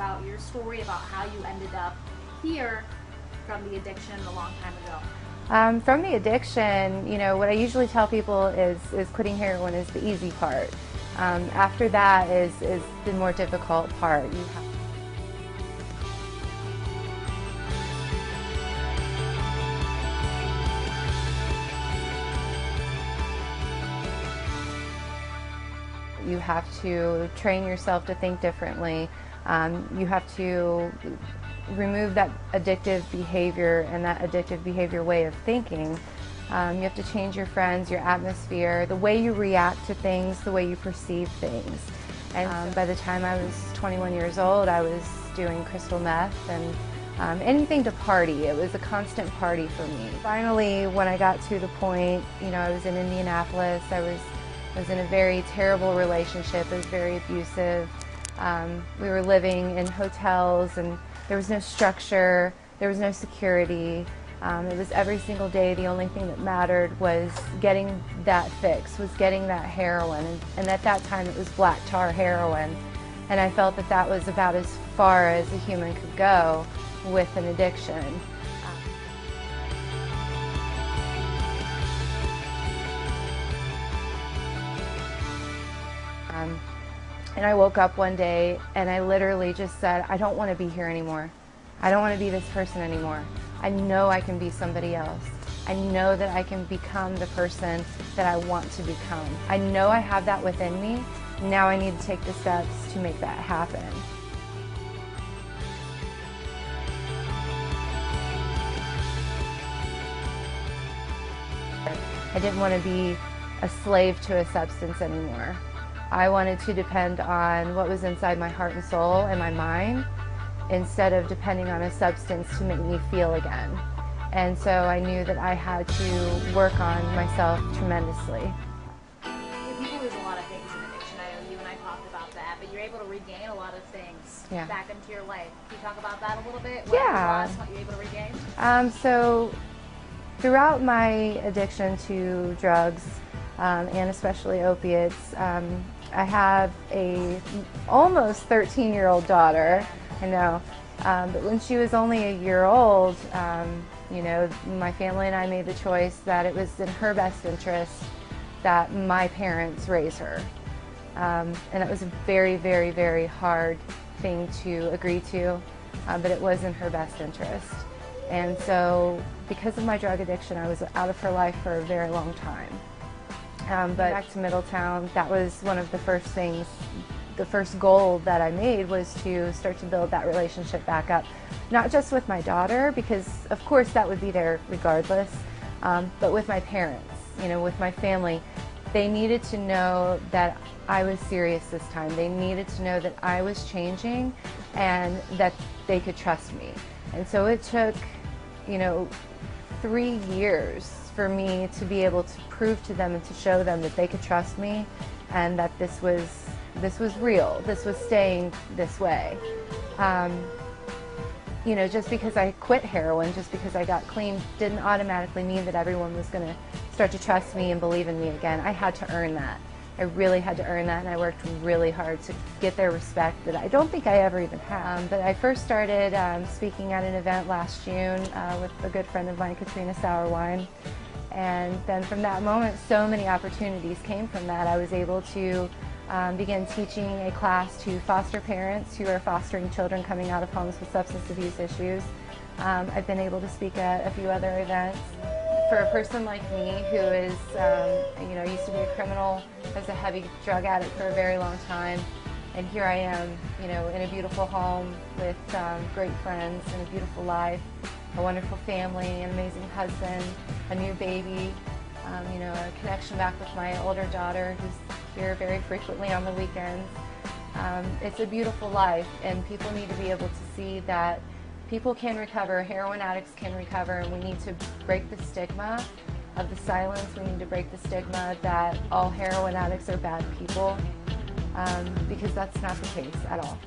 about your story, about how you ended up here from the addiction a long time ago. From the addiction, what I usually tell people is quitting heroin is the easy part. After that is the more difficult part. You have to train yourself to think differently. You have to remove that addictive behavior and that addictive behavior way of thinking. You have to change your friends, your atmosphere, the way you react to things, the way you perceive things. And by the time I was 21 years old, I was doing crystal meth and anything to party. It was a constant party for me. Finally, when I got to the point, I was in Indianapolis, I was in a very terrible relationship. It was very abusive. We were living in hotels and there was no structure, there was no security. It was every single day, the only thing that mattered was getting that fix, was getting that heroin. And at that time it was black tar heroin. And I felt that that was about as far as a human could go with an addiction. And I woke up one day and I literally just said, I don't want to be here anymore. I don't want to be this person anymore. I know I can be somebody else. I know that I can become the person that I want to become. I know I have that within me. Now I need to take the steps to make that happen. I didn't want to be a slave to a substance anymore. I wanted to depend on what was inside my heart and soul and my mind instead of depending on a substance to make me feel again. And so I knew that I had to work on myself tremendously. People lose a lot of things in addiction. I know you and I talked about that, but you're able to regain a lot of things back into your life. Can you talk about that a little bit? What you lost, what you're able to regain? So throughout my addiction to drugs, and especially opiates, I have a almost 13-year-old daughter, I know, but when she was only a year old, my family and I made the choice that it was in her best interest that my parents raise her. And that was a very, very, very hard thing to agree to, but it was in her best interest. And so because of my drug addiction, I was out of her life for a very long time. But back to Middletown, that was one of the first things, the first goal that I made was to start to build that relationship back up. Not just with my daughter, because of course that would be there regardless, but with my parents, with my family. They needed to know that I was serious this time. They needed to know that I was changing and that they could trust me. And so it took, 3 years for me to be able to prove to them and to show them that they could trust me and that this was real, this was staying this way. Just because I quit heroin, just because I got clean, didn't automatically mean that everyone was going to start to trust me and believe in me again. I had to earn that. I really had to earn that, and I worked really hard to get their respect that I don't think I ever even had. But I first started speaking at an event last June with a good friend of mine, Katrina Sauerwein. And then from that moment, so many opportunities came from that. I was able to begin teaching a class to foster parents who are fostering children coming out of homes with substance abuse issues. I've been able to speak at a few other events. For a person like me who is, used to be a criminal, was a heavy drug addict for a very long time, and here I am, in a beautiful home with great friends and a beautiful life, a wonderful family, an amazing husband, a new baby, a connection back with my older daughter who's here very frequently on the weekends. It's a beautiful life, and people need to be able to see that people can recover, heroin addicts can recover, and we need to break the stigma of the silence. We need to break the stigma that all heroin addicts are bad people, because that's not the case at all.